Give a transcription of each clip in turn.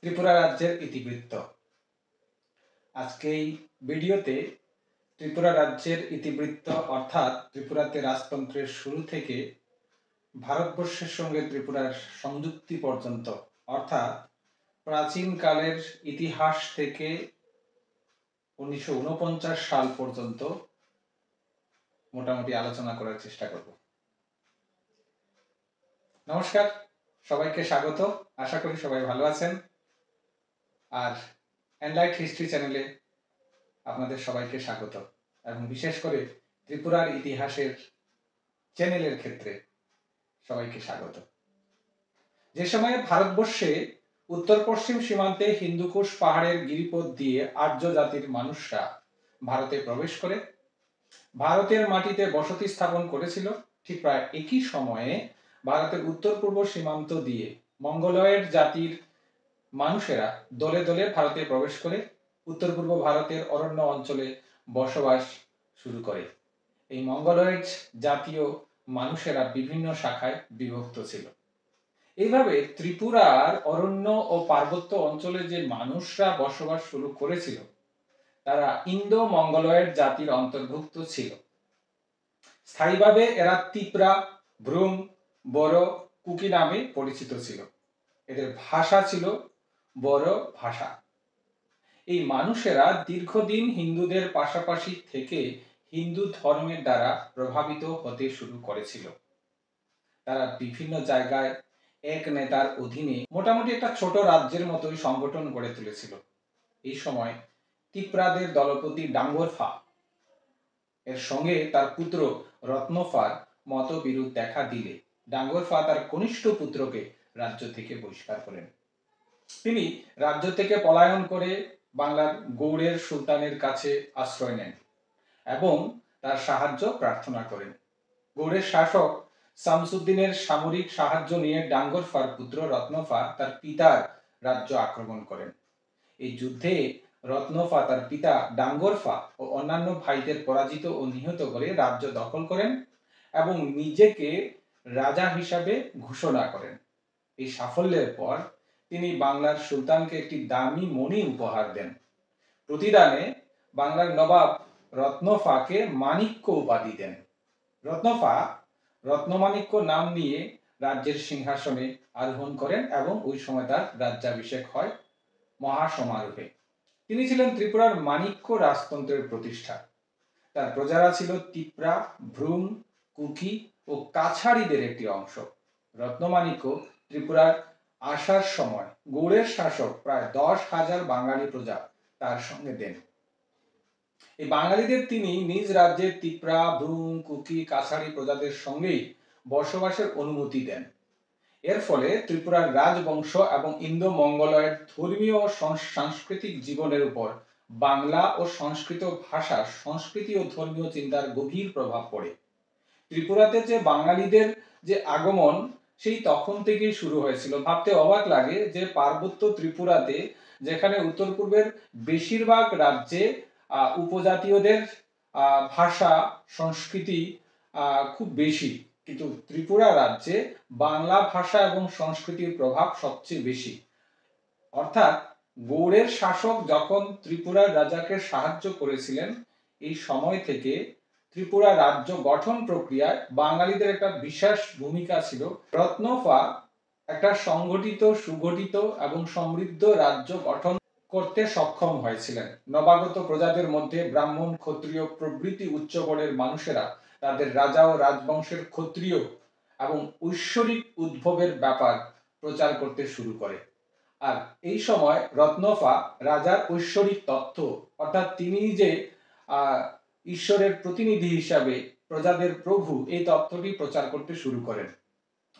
ত্রিপুরা রাজ্যের ইতিবৃত্ত। আজকে এই ভিডিওতে ত্রিপুরা রাজ্যের ইতিবৃত্ত অর্থাৎ ত্রিপুরাতে রাজতন্ত্রের শুরু থেকে ভারতবর্ষের সঙ্গে ত্রিপুরার সংযুক্তি পর্যন্ত অর্থাৎ প্রাচীনকালের ইতিহাস থেকে 1949 সাল পর্যন্ত মোটামুটি আলোচনা করার চেষ্টা করব। নমস্কার, সবাইকে স্বাগত। আশা করি সবাই ভালো আছেন। আর এনলাইট হিস্ট্রি চ্যানেলে আপনাদের সবাইকে স্বাগত, এবং বিশেষ করে ত্রিপুরার ইতিহাসের চ্যানেলের ক্ষেত্রে সবাইকে স্বাগত। যে সময়ে ভারতবর্ষে উত্তর পশ্চিম সীমান্তে হিন্দুকুশ পাহাড়ের গিরিপথ দিয়ে আর্য জাতির মানুষরা ভারতে প্রবেশ করে ভারতের মাটিতে বসতি স্থাপন করেছিল, ঠিক প্রায় একই সময়ে ভারতের উত্তর পূর্ব সীমান্ত দিয়ে মঙ্গোলয়েড জাতির মানুষেরা দলে দলে ভারতে প্রবেশ করে উত্তর পূর্ব ভারতের অরণ্য অঞ্চলে বসবাস শুরু করে। এই মঙ্গোলয়েড জাতীয় মানুষেরা বিভিন্ন শাখায় বিভক্ত ছিল। এইভাবে ত্রিপুরার অরণ্য ও পার্বত্য অঞ্চলে যে মানুষরা বসবাস শুরু করেছিল তারা ইন্দো মঙ্গোলয়েড জাতির অন্তর্ভুক্ত ছিল। স্থায়ীভাবে এরা তিপ্রা, ভ্রুম, বড়ো, কুকি নামে পরিচিত ছিল। এদের ভাষা ছিল বড়ো ভাষা। এই মানুষেরা দীর্ঘদিন হিন্দুদের পাশাপাশি থেকে হিন্দু ধর্মের দ্বারা প্রভাবিত হতে শুরু করেছিল। তারা বিভিন্ন জায়গায় এক নেতার অধীনে মোটামুটি একটা ছোট রাজ্যের মতোই সংগঠন গড়ে তুলেছিল। এই সময় তিপ্রাদের দলপতি ডাঙ্গরফা এর সঙ্গে তার পুত্র রত্নফার মতবিরোধ দেখা দিলে ডাঙ্গরফা তার কনিষ্ঠ পুত্রকে রাজ্য থেকে বহিষ্কার করেন। তিনি রাজ্য থেকে পলায়ন করে বাংলার গৌড়ের সুলতানের কাছে আশ্রয় নেন এবং তার সাহায্য প্রার্থনা করেন। গৌড়ের শাসক শামসুদ্দিনের সামরিক সাহায্য নিয়ে ডাঙ্গরফার পুত্র রত্নফা তার পিতার রাজ্য আক্রমণ করেন। এই যুদ্ধে রত্নফা তার পিতা ডাঙ্গরফা ও অন্যান্য ভাইদের পরাজিত ও নিহত করে রাজ্য দখল করেন এবং নিজেকে রাজা হিসাবে ঘোষণা করেন। এই সাফল্যের পর তিনি বাংলার সুলতানকে একটি দামি মণি উপহার দেন। প্রতিদানে বাংলার নবাব রত্নফাকে মাণিক্য উপাধি দেন। রত্নফা রত্নমাণিক্য নাম নিয়ে রাজ্যের সিংহাসনে আরোহণ করেন এবং ওই সময় তার রাজ্যাভিষেক হয় মহাসমারোহে। তিনি ছিলেন ত্রিপুরার মাণিক্য রাজতন্ত্রের প্রতিষ্ঠা। তার প্রজারা ছিল তিপ্রা, ভ্রুম, কুকি ও কাছাড়িদের একটি অংশ। রত্নমাণিক্য ত্রিপুরার আসার সময় গৌড়ের শাসক প্রায় 10,000 বাঙালি প্রজা তার সঙ্গে দেন। এই বাঙালিদের তিনি নিজ রাজ্যের তিপ্রা, ভ্রুম, কুকি, কাছাড়ি প্রজাদের সঙ্গেই বসবাসের অনুমতি দেন। এর ফলে ত্রিপুরার রাজবংশ এবং ইন্দো মঙ্গোলয়েড ধর্মীয় ও সাংস্কৃতিক জীবনের উপর বাংলা ও সংস্কৃত ভাষার সংস্কৃতি ও ধর্মীয় চিন্তার গভীর প্রভাব পড়ে। ত্রিপুরাতে যে বাঙালিদের যে আগমন সেই তখন থেকেই শুরু হয়েছিল। ভাবতে অবাক লাগে যে পার্বত্য ত্রিপুরাতে, যেখানে উত্তর পূর্বের বেশিরভাগ রাজ্যে উপজাতীয়দের ভাষা সংস্কৃতি খুব বেশি, কিন্তু ত্রিপুরা রাজ্যে বাংলা ভাষা এবং সংস্কৃতির প্রভাব সবচেয়ে বেশি। অর্থাৎ গৌড়ের শাসক যখন ত্রিপুরার রাজাকে সাহায্য করেছিলেন, এই সময় থেকে ত্রিপুরা রাজ্য গঠন প্রক্রিয়ায় বাঙালিদের একটা বিশেষ ভূমিকা ছিল। রত্নফা একটা সংগঠিত, সুগঠিত এবং সমৃদ্ধ রাজ্য গঠন করতে সক্ষম হয়েছিলেন। নবাগত প্রজাদের মধ্যে ব্রাহ্মণ, ক্ষত্রিয় প্রভৃতি উচ্চবর্ণের মানুষেরা তাদের রাজা ও রাজবংশের ক্ষত্রিয় এবং ঐশ্বরিক উদ্ভবের ব্যাপার প্রচার করতে শুরু করে। আর এই সময় রত্নফা রাজার ঐশ্বরিক তত্ত্ব, অর্থাৎ তিনি যে ঈশ্বরের প্রতিনিধি হিসাবে প্রজাদের প্রভু, এই তত্ত্বটি প্রচার করতে শুরু করেন।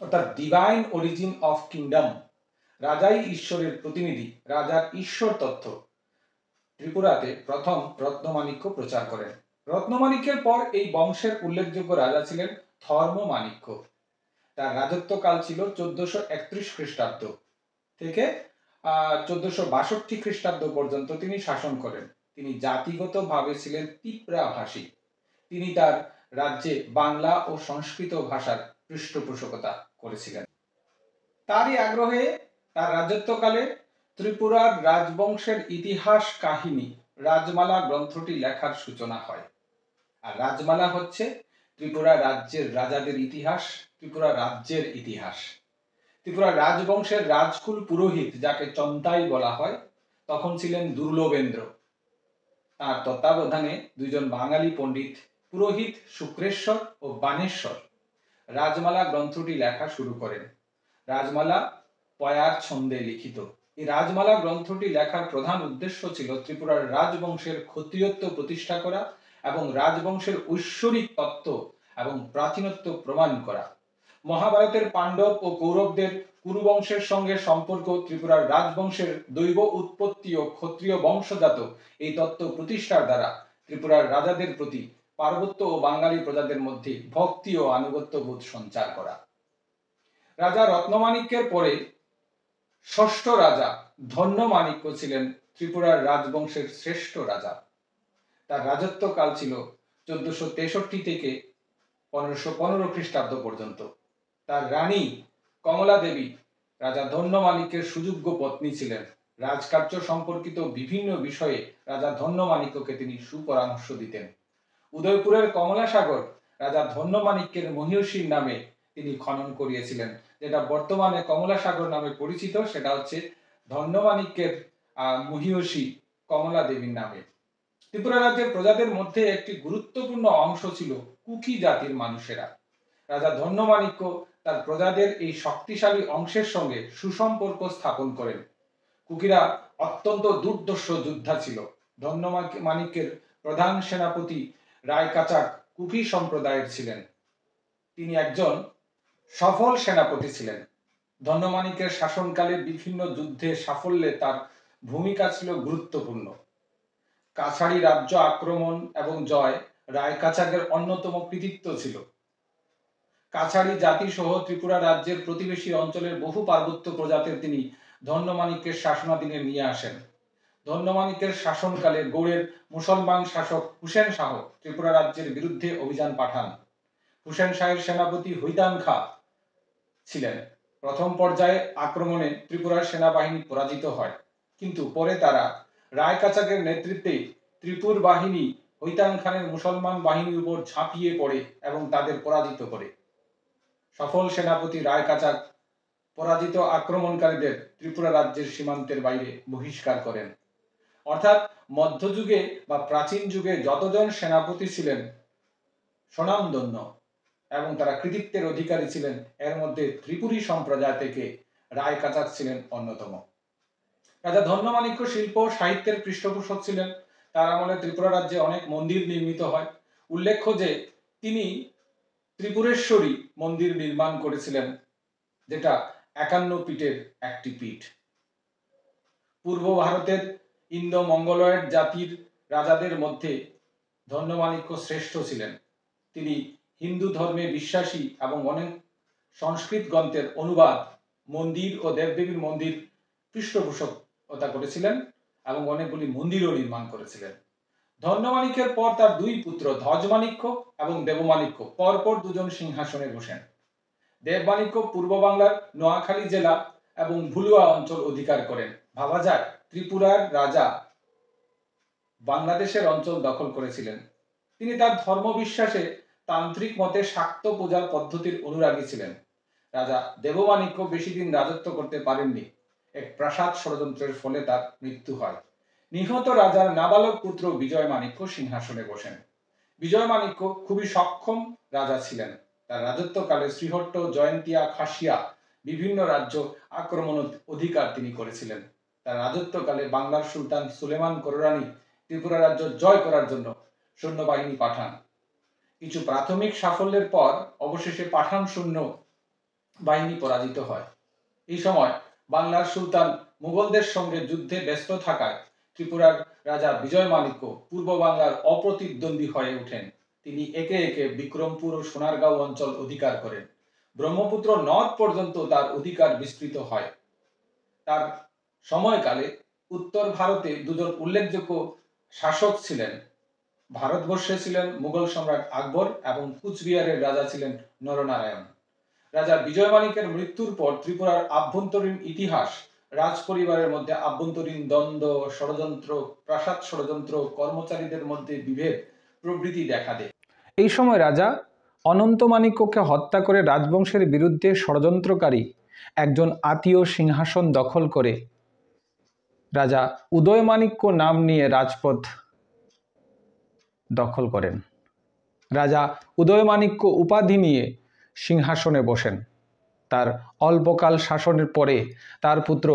অর্থাৎ ডিভাইন অরিজিন অফ কিংডম, রাজাই ঈশ্বরের প্রতিনিধি, রাজার ঈশ্বর তত্ত্ব ত্রিপুরাতে প্রথম রত্নমাণিক্য প্রচার করেন। রত্নমাণিক্যের পর এই বংশের উল্লেখযোগ্য রাজা ছিলেন ধর্মমাণিক্য। তার রাজত্বকাল ছিল 1431 খ্রিস্টাব্দ থেকে 1462 খ্রিস্টাব্দ পর্যন্ত তিনি শাসন করেন। তিনি জাতিগতভাবে ছিলেন তিপ্রা ভাষী। তিনি তার রাজ্যে বাংলা ও সংস্কৃত ভাষার পৃষ্ঠপোষকতা করেছিলেন। তারই আগ্রহে তার রাজত্বকালে ত্রিপুরার রাজবংশের ইতিহাস কাহিনী রাজমালা গ্রন্থটি লেখার সূচনা হয়। আর রাজমালা হচ্ছে ত্রিপুরা রাজ্যের রাজাদের ইতিহাস, ত্রিপুরা রাজ্যের ইতিহাস। ত্রিপুরা রাজবংশের রাজকুল পুরোহিত যাকে চন্তাই বলা হয় তখন ছিলেন দুর্লভেন্দ্র। তার তত্ত্বাবধানে দুইজন বাঙালি পণ্ডিত পুরোহিত শুক্রেশ্বর ও বাণেশ্বর রাজমালা গ্রন্থটি লেখা শুরু করেন। রাজমালা পয়ার ছন্দে লিখিত। এই রাজমালা গ্রন্থটি লেখার প্রধান উদ্দেশ্য ছিল ত্রিপুরার রাজবংশের ক্ষত্রিয়ত্ব প্রতিষ্ঠা করা এবং রাজবংশের ঐশ্বরিক তত্ত্ব এবং প্রাচীনত্ব প্রমাণ করা। মহাভারতের পাণ্ডব ও কৌরবদের কুরুবংশের সঙ্গে সম্পর্ক, ত্রিপুরার রাজবংশের দৈব উৎপত্তি ও ক্ষত্রিয় বংশজাত এই তত্ত্ব প্রতিষ্ঠার দ্বারা ত্রিপুরার রাজাদের প্রতি পার্বত্য ও বাঙালি প্রজাদের মধ্যে ভক্তি ও আনুগত্যবোধ সঞ্চার করা। রাজা রত্নমাণিক্যের পরে ষষ্ঠ রাজা ধন্যমাণিক্য ছিলেন ত্রিপুরার রাজবংশের শ্রেষ্ঠ রাজা। তার রাজত্বকাল ছিল 1463 থেকে 1515 খ্রিস্টাব্দ পর্যন্ত। তার রানী কমলা দেবী রাজা ধন্যমাণিক্যের সুযোগ্য পত্নী ছিলেন। রাজকার্য সম্পর্কিত বিভিন্ন বিষয়ে রাজা ধন্যমাণিক্যকে তিনি সুপরামর্শ দিতেন। উদয়পুরের কমলাসাগর রাজা ধন্যমাণিক্যের মহিষীর নামে তিনি খনন করিয়েছিলেন। যেটা বর্তমানে কমলাসাগর নামে পরিচিত সেটা হচ্ছে ধন্যমাণিক্যের মহিষী কমলা দেবীর নামে। ত্রিপুরা রাজ্যের প্রজাদের মধ্যে একটি গুরুত্বপূর্ণ অংশ ছিল কুকি জাতির মানুষেরা। রাজা ধন্যমাণিক্য তার প্রজাদের এই শক্তিশালী অংশের সঙ্গে সুসম্পর্ক স্থাপন করেন। কুকিরা অত্যন্ত দুর্ধর্ষ যোদ্ধা ছিল। ধন্যমাণিক্যের প্রধান সেনাপতি রায়কাচাক কুকি সম্প্রদায়ের ছিলেন। তিনি একজন সফল সেনাপতি ছিলেন। ধন্যমাণিক্যের শাসনকালে বিভিন্ন যুদ্ধে সাফল্যে তার ভূমিকা ছিল গুরুত্বপূর্ণ। কাছাড়ি রাজ্য আক্রমণ এবং জয় রায়কাচাকের অন্যতম কৃতিত্ব ছিল। কাছাড়ি জাতি সহ ত্রিপুরা রাজ্যের প্রতিবেশী অঞ্চলের বহু পার্বত্য প্রজাতির তিনি ধন্যমাণিক্যের শাসনাধীনে নিয়ে আসেন। ধন্যমাণিক্যের শাসনকালে গৌড়ের মুসলমান শাসক হুসেন শাহ ত্রিপুরা রাজ্যের বিরুদ্ধে অভিযান পাঠান। হুসেন শাহের সেনাপতি হৈতান খা ছিলেন। প্রথম পর্যায়ে আক্রমণে ত্রিপুরার সেনাবাহিনী পরাজিত হয়, কিন্তু পরে তারা রায়কাচাকের নেতৃত্বে ত্রিপুর বাহিনী হৈতান খানের মুসলমান বাহিনীর উপর ঝাঁপিয়ে পড়ে এবং তাদের পরাজিত করে। সফল সেনাপতি রায়কাচাক পরাজিত আক্রমণকারীদের ত্রিপুরা রাজ্যের সীমান্তের বাইরে বহিষ্কার করেন। অর্থাৎ মধ্যযুগে বা প্রাচীন যুগে যতজন সেনাপতি ছিলেন স্বনামধন্য এবং তারা কৃতিত্বের অধিকারী ছিলেন, এর মধ্যে ত্রিপুরী সম্প্রদায় থেকে রায়কাচাক ছিলেন অন্যতম। রাজা ধন্যমাণিক্য শিল্প সাহিত্যের পৃষ্ঠপোষক ছিলেন। তার আমলে ত্রিপুরা রাজ্যে অনেক মন্দির নির্মিত হয়। উল্লেখ্য যে তিনি ত্রিপুরেশ্বরী মন্দির নির্মাণ করেছিলেন, যেটা 51 পীঠের একটি পীঠ। পূর্ব ভারতের ইন্দো মঙ্গলয়েড জাতির রাজাদের মধ্যে ধন্যমাণিক্য শ্রেষ্ঠ ছিলেন। তিনি হিন্দু ধর্মে বিশ্বাসী এবং অনেক সংস্কৃত গ্রন্থের অনুবাদ, মন্দির ও দেবদেবীর মন্দির পৃষ্ঠপোষকতা করেছিলেন এবং অনেকগুলি মন্দিরও নির্মাণ করেছিলেন। ধন্যমাণিক্যের পর তার দুই পুত্র ধ্বজমাণিক্য এবং দেবমাণিক্য পরপর দুজন সিংহাসনে বসেন। দেবমাণিক্য পূর্ব বাংলার নোয়াখালী জেলা এবং ভুলুয়া অঞ্চল অধিকার করেন। ভাবা যায় ত্রিপুরার রাজা বাংলাদেশের অঞ্চল দখল করেছিলেন। তিনি তার ধর্মবিশ্বাসে তান্ত্রিক মতে শাক্ত পূজার পদ্ধতির অনুরাগী ছিলেন। রাজা দেবমাণিক্য বেশি দিন রাজত্ব করতে পারেননি। এক প্রাসাদ ষড়যন্ত্রের ফলে তার মৃত্যু হয়। নিহত রাজার নাবালক পুত্র বিজয় মাণিক্য সিংহাসনে বসেন। বিজয় মাণিক্য খুবই সক্ষম রাজা ছিলেন। তার রাজত্বকালে শ্রীহট্ট, জয়ন্তিয়া, খাসিয়া বিভিন্ন রাজ্য আক্রমণ অধিকার তিনি করেছিলেন। তার রাজত্বকালে বাংলার সুলতান সুলেমান কররানী ত্রিপুরা রাজ্য জয় করার জন্য সৈন্যবাহিনী পাঠান। কিছু প্রাথমিক সাফল্যের পর অবশেষে পাঠান সৈন্য বাহিনী পরাজিত হয়। এই সময় বাংলার সুলতান মুঘলদের সঙ্গে যুদ্ধে ব্যস্ত থাকায় ত্রিপুরার রাজা বিজয় মাণিক্য পূর্ব বাংলার অপ্রতিদ্বন্দ্বী হয়ে ওঠেন। তিনি একে একে বিক্রমপুর ও সোনারগাঁও অঞ্চল অধিকার করেন। ব্রহ্মপুত্র নদ পর্যন্ত তার অধিকার বিস্তৃত হয়। তার সময়কালে উত্তর ভারতে দুজন উল্লেখযোগ্য শাসক ছিলেন। ভারতবর্ষে ছিলেন মুঘল সম্রাট আকবর এবং কুচবিহারের রাজা ছিলেন নরনারায়ণ। রাজা বিজয় মাণিক্যের মৃত্যুর পর ত্রিপুরার আভ্যন্তরীণ ইতিহাস রাজ পরিবারের মধ্যে আভ্যন্তরীণ দ্বন্দ্ব, ষড়যন্ত্র, প্রাসাদ ষড়যন্ত্র, কর্মচারীদের মধ্যে বিভেদ প্রভৃতি দেখা দেয়। এই সময় রাজা অনন্তমাণিক্যকে হত্যা করে রাজবংশের বিরুদ্ধে ষড়যন্ত্রকারী একজন আত্মীয় সিংহাসন দখল করে রাজা উদয়মাণিক্য নাম নিয়ে রাজপথ দখল করেন। রাজা উদয়মাণিক্য উপাধি নিয়ে সিংহাসনে বসেন। তার অল্পকাল শাসনের পরে তার পুত্র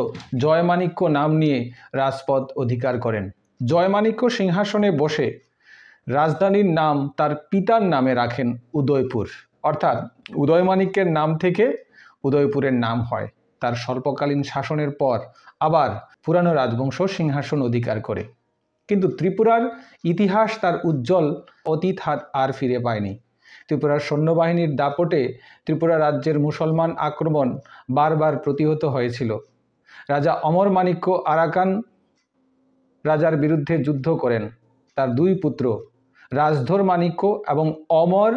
জয়মাণিক্য নাম নিয়ে রাজপদ অধিকার করেন। জয়মাণিক্য সিংহাসনে বসে রাজধানীর নাম তার পিতার নামে রাখেন উদয়পুর, অর্থাৎ উদয়মাণিক্যের নাম থেকে উদয়পুরের নাম হয়। তার স্বল্পকালীন শাসনের পর আবার পুরানো রাজবংশ সিংহাসন অধিকার করে। কিন্তু ত্রিপুরার ইতিহাস তার উজ্জ্বল অতীত আর ফিরে পায়নি। ত্রিপুরার সৈন্যবাহিনীর দাপটে ত্রিপুরা রাজ্যের মুসলমান আক্রমণ বারবার প্রতিহত হয়েছিল। রাজা অমরমাণিক্য আরাকান রাজার বিরুদ্ধে যুদ্ধ করেন। তার দুই পুত্র রাজধর মাণিক্য এবং অমর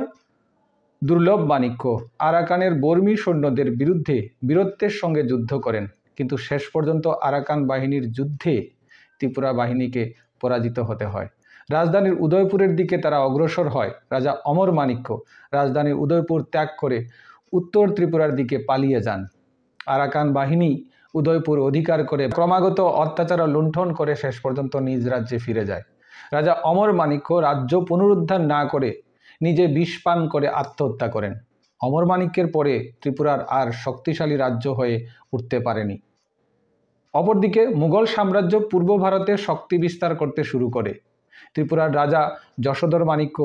দুর্লভ মাণিক্য আরাকানের বর্মী সৈন্যদের বিরুদ্ধে বীরত্বের সঙ্গে যুদ্ধ করেন, কিন্তু শেষ পর্যন্ত আরাকান বাহিনীর যুদ্ধে ত্রিপুরা বাহিনীকে পরাজিত হতে হয়। রাজধানীর উদয়পুরের দিকে তারা অগ্রসর হয়। রাজা অমর মাণিক্য রাজধানীর উদয়পুর ত্যাগ করে উত্তর ত্রিপুরার দিকে পালিয়ে যান। আরাকান বাহিনী উদয়পুর অধিকার করে ক্রমাগত অত্যাচার ও লুণ্ঠন করে শেষ পর্যন্ত নিজ রাজ্যে ফিরে যায়। রাজা অমর মাণিক্য রাজ্য পুনরুদ্ধার না করে নিজে বিষ পান করে আত্মহত্যা করেন। অমর মাণিক্যের পরে ত্রিপুরার আর শক্তিশালী রাজ্য হয়ে উঠতে পারেনি। অপরদিকে মুঘল সাম্রাজ্য পূর্ব ভারতে শক্তি বিস্তার করতে শুরু করে। ত্রিপুরার রাজা যশোধর মাণিক্য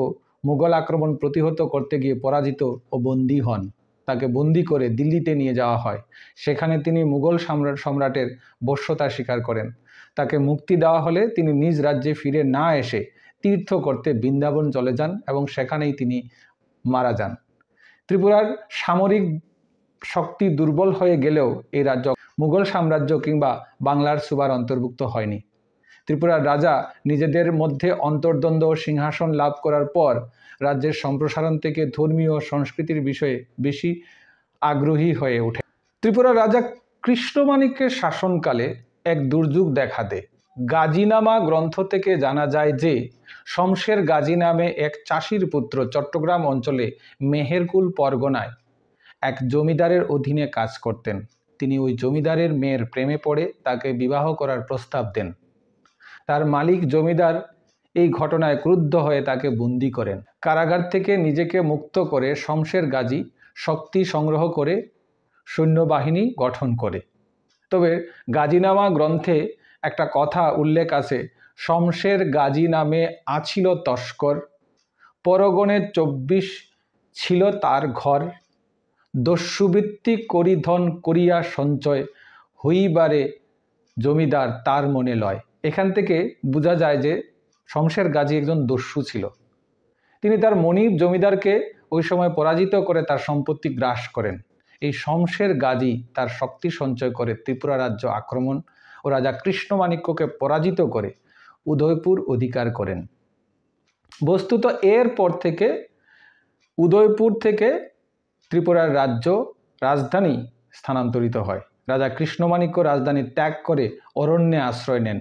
মুঘল আক্রমণ প্রতিহত করতে গিয়ে পরাজিত ও বন্দী হন। তাকে বন্দী করে দিল্লিতে নিয়ে যাওয়া হয়। সেখানে তিনি মুঘল সম্রাটের বশ্যতা স্বীকার করেন। তাকে মুক্তি দেওয়া হলে তিনি নিজ রাজ্যে ফিরে না এসে তীর্থ করতে বৃন্দাবন চলে যান এবং সেখানেই তিনি মারা যান। ত্রিপুরার সামরিক শক্তি দুর্বল হয়ে গেলেও এই রাজ্য মুঘল সাম্রাজ্য কিংবা বাংলার সুবার অন্তর্ভুক্ত হয়নি। ত্রিপুরার রাজা নিজেদের মধ্যে অন্তর্দ্বন্দ্ব ও সিংহাসন লাভ করার পর রাজ্যের সম্প্রসারণ থেকে ধর্মীয় সংস্কৃতির বিষয়ে বেশি আগ্রহী হয়ে ওঠে। ত্রিপুরার রাজা কৃষ্ণমাণিক্যের শাসনকালে এক দুর্যোগ দেখা দেয়। গাজীনামা গ্রন্থ থেকে জানা যায় যে শমশের গাজী নামে এক চাষির পুত্র চট্টগ্রাম অঞ্চলে মেহেরকুল পরগনায় এক জমিদারের অধীনে কাজ করতেন। তিনি ওই জমিদারের মেয়ের প্রেমে পড়ে তাকে বিবাহ করার প্রস্তাব দেন। তার মালিক জমিদার এই ঘটনায় ক্রুদ্ধ হয়ে তাকে বন্দী করেন। কারাগার থেকে নিজেকে মুক্ত করে শমশের গাজী শক্তি সংগ্রহ করে সৈন্যবাহিনী গঠন করে। তবে গাজীনামা গ্রন্থে একটা কথা উল্লেখ আছে, শমশের গাজী নামে আছিল তস্কর, পরগণে 24 ছিল তার ঘর, দস্যুবৃত্তি করি ধন করিয়া সঞ্চয়, হইবারে জমিদার তার মনে লয়। এখান থেকে বোঝা যায় যে শমশের গাজী একজন দস্যু ছিল। তিনি তার মনিব জমিদারকে ওই সময় পরাজিত করে তার সম্পত্তি গ্রাস করেন। এই শমশের গাজী তার শক্তি সঞ্চয় করে ত্রিপুরা রাজ্য আক্রমণ ও রাজা কৃষ্ণমাণিক্যকে পরাজিত করে উদয়পুর অধিকার করেন। বস্তুত এরপর থেকে উদয়পুর থেকে ত্রিপুরার রাজধানী স্থানান্তরিত হয়। রাজা কৃষ্ণমাণিক্য রাজধানী ত্যাগ করে অরণ্যে আশ্রয় নেন।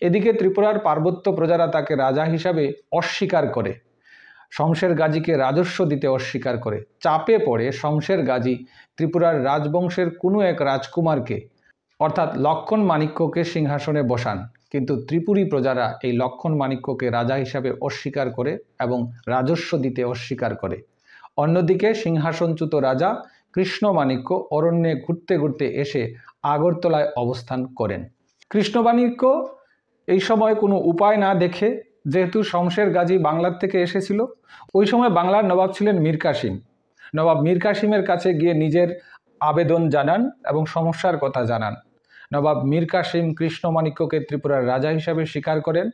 এদিকে ত্রিপুরার পার্বত্য প্রজারা তাকে রাজা হিসাবে অস্বীকার করে, শমশের গাজীকে রাজস্ব দিতে অস্বীকার করে। চাপে পড়ে শমশের গাজী ত্রিপুরার রাজবংশের কোনো এক রাজকুমারকে অর্থাৎ লক্ষণ মাণিক্যকে সিংহাসনে বসান, কিন্তু ত্রিপুরী প্রজারা এই লক্ষণ মাণিক্যকে রাজা হিসাবে অস্বীকার করে এবং রাজস্ব দিতে অস্বীকার করে। অন্যদিকে সিংহাসনচ্যুত রাজা কৃষ্ণমাণিক্য অরণ্যে ঘুরতে ঘুরতে এসে আগরতলায় অবস্থান করেন। কৃষ্ণমাণিক্য এই সময় কোনো উপায় না দেখে, যেহেতু শমশের গাজী বাংলার থেকে এসেছিল, ওই সময় বাংলার নবাব ছিলেন মীর কাসিম। নবাব মীর কাসিমের কাছে গিয়ে নিজের আবেদন জানান এবং সমস্যার কথা জানান। নবাব মীর কাসিম কৃষ্ণমাণিক্যকে ত্রিপুরার রাজা হিসাবে স্বীকার করেন।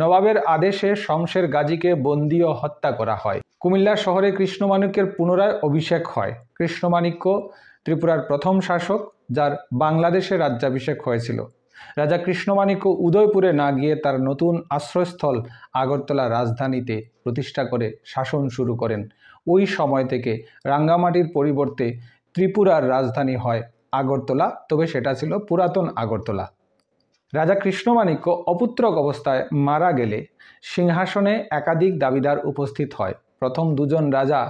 নবাবের আদেশে শমশের গাজীকে বন্দী ও হত্যা করা হয়। কুমিল্লা শহরে কৃষ্ণমাণিক্যের পুনরায় অভিষেক হয়। কৃষ্ণমাণিক্য ত্রিপুরার প্রথম শাসক, যার বাংলাদেশে রাজ্যাভিষেক হয়েছিল। রাজা কৃষ্ণমাণিক্য উদয়পুরে না গিয়ে তার নতুন আশ্রয়স্থল আগরতলা রাজধানীতে প্রতিষ্ঠা করে শাসন শুরু করেন। ওই সময় থেকে রাঙ্গামাটির পরিবর্তে ত্রিপুরার রাজধানী হয় আগরতলা, তবে সেটা ছিল পুরাতন আগরতলা। রাজা কৃষ্ণমাণিক্য অপুত্রক অবস্থায় মারা গেলে সিংহাসনে একাধিক দাবিদার উপস্থিত হয়। প্রথম দুজন রাজা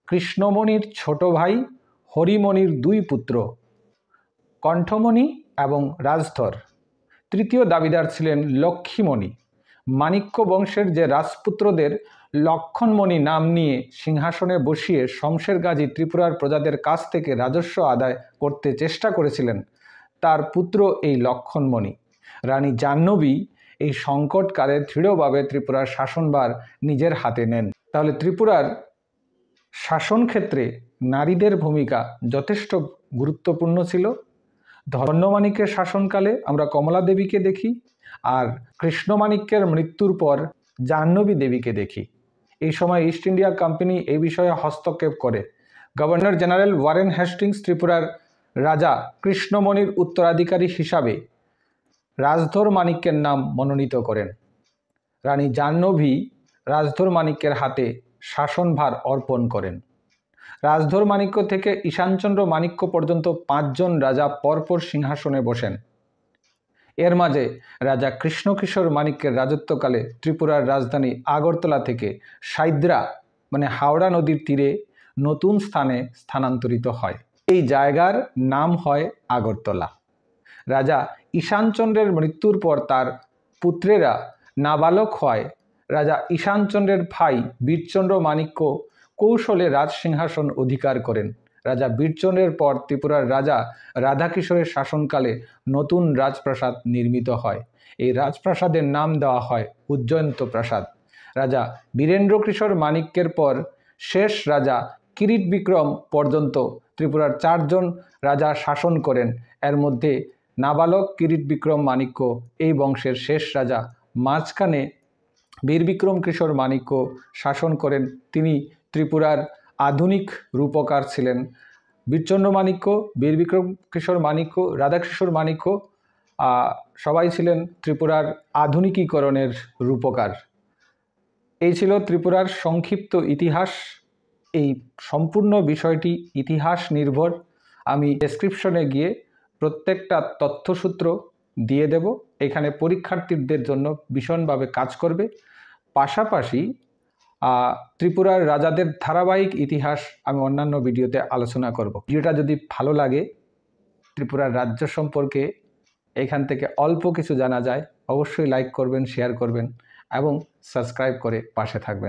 কৃষ্ণমণির ছোট ভাই হরিমণির দুই পুত্র কণ্ঠমণি এবং রাজধর। তৃতীয় দাবিদার ছিলেন লক্ষ্মীমণি। মাণিক্য বংশের যে রাজপুত্রদের লক্ষণমণি নাম নিয়ে সিংহাসনে বসিয়ে শমশের গাজী ত্রিপুরার প্রজাদের কাছ থেকে রাজস্ব আদায় করতে চেষ্টা করেছিলেন, তার পুত্র এই লক্ষণমণি। রানী জাহ্নবী এই সংকটকালে দৃঢ়ভাবে ত্রিপুরার শাসনভার নিজের হাতে নেন। তাহলে ত্রিপুরার শাসন ক্ষেত্রে নারীদের ভূমিকা যথেষ্ট গুরুত্বপূর্ণ ছিল। ধন্যমাণিক্যের শাসনকালে আমরা কমলা দেবীকে দেখি, আর কৃষ্ণমাণিক্যের মৃত্যুর পর জাহ্নবী দেবীকে দেখি। এই সময় ইস্ট ইন্ডিয়া কোম্পানি এই বিষয়ে হস্তক্ষেপ করে। গভর্নর জেনারেল ওয়ারেন হেস্টিংস ত্রিপুরার রাজা কৃষ্ণমণির উত্তরাধিকারী হিসাবে রাজধর মাণিক্যের নাম মনোনীত করেন। রানী জাহ্নবী রাজধর মাণিক্যের হাতে শাসনভার অর্পণ করেন। রাজধর মাণিক্য থেকে ঈশানচন্দ্র মাণিক্য পর্যন্ত 5 জন রাজা পরপর সিংহাসনে বসেন। এর মাঝে রাজা কৃষ্ণকিশোর মাণিক্যের রাজত্বকালে ত্রিপুরার রাজধানী আগরতলা থেকে সাইদ্রা মানে হাওড়া নদীর তীরে নতুন স্থানে স্থানান্তরিত হয়। এই জায়গার নাম হয় আগরতলা। রাজা ঈশানচন্দ্রের মৃত্যুর পর তার পুত্রেরা নাবালক হয়। রাজা ঈশানচন্দ্রের ভাই বীরচন্দ্র মাণিক্য কৌশলে রাজসিংহাসন অধিকার করেন। রাজা বীরচন্দ্রের পর ত্রিপুরার রাজা রাধাকিশোরের শাসনকালে নতুন রাজপ্রাসাদ নির্মিত হয়। এই রাজপ্রাসাদের নাম দেওয়া হয় উজ্জয়ন্ত প্রাসাদ। রাজা বীরেন্দ্র কিশোর মাণিক্যের পর শেষ রাজা কিরিট বিক্রম পর্যন্ত ত্রিপুরার 4 জন রাজা শাসন করেন। এর মধ্যে নাবালক কিরিট বিক্রম মাণিক্য এই বংশের শেষ রাজা। মাঝখানে বীর বিক্রম কিশোর মাণিক্য শাসন করেন। তিনি ত্রিপুরার আধুনিক রূপকার ছিলেন। বীরচন্দ্র মাণিক্য, বীর বিক্রম কিশোর মাণিক্য, রাধাকিশোর মাণিক্য সবাই ছিলেন ত্রিপুরার আধুনিকীকরণের রূপকার। এই ছিল ত্রিপুরার সংক্ষিপ্ত ইতিহাস। এই সম্পূর্ণ বিষয়টি ইতিহাস নির্ভর। আমি ডেসক্রিপশনে গিয়ে প্রত্যেকটা তথ্যসূত্র দিয়ে দেব। এখানে পরীক্ষার্থীদের জন্য ভীষণভাবে কাজ করবে। পাশাপাশি ত্রিপুরার রাজাদের ধারাবাহিক ইতিহাস আমি অন্যান্য ভিডিওতে আলোচনা করব। ভিডিওটা যদি ভালো লাগে, ত্রিপুরার রাজ্য সম্পর্কে এখান থেকে অল্প কিছু জানা যায়, অবশ্যই লাইক করবেন, শেয়ার করবেন এবং সাবস্ক্রাইব করে পাশে থাকবেন।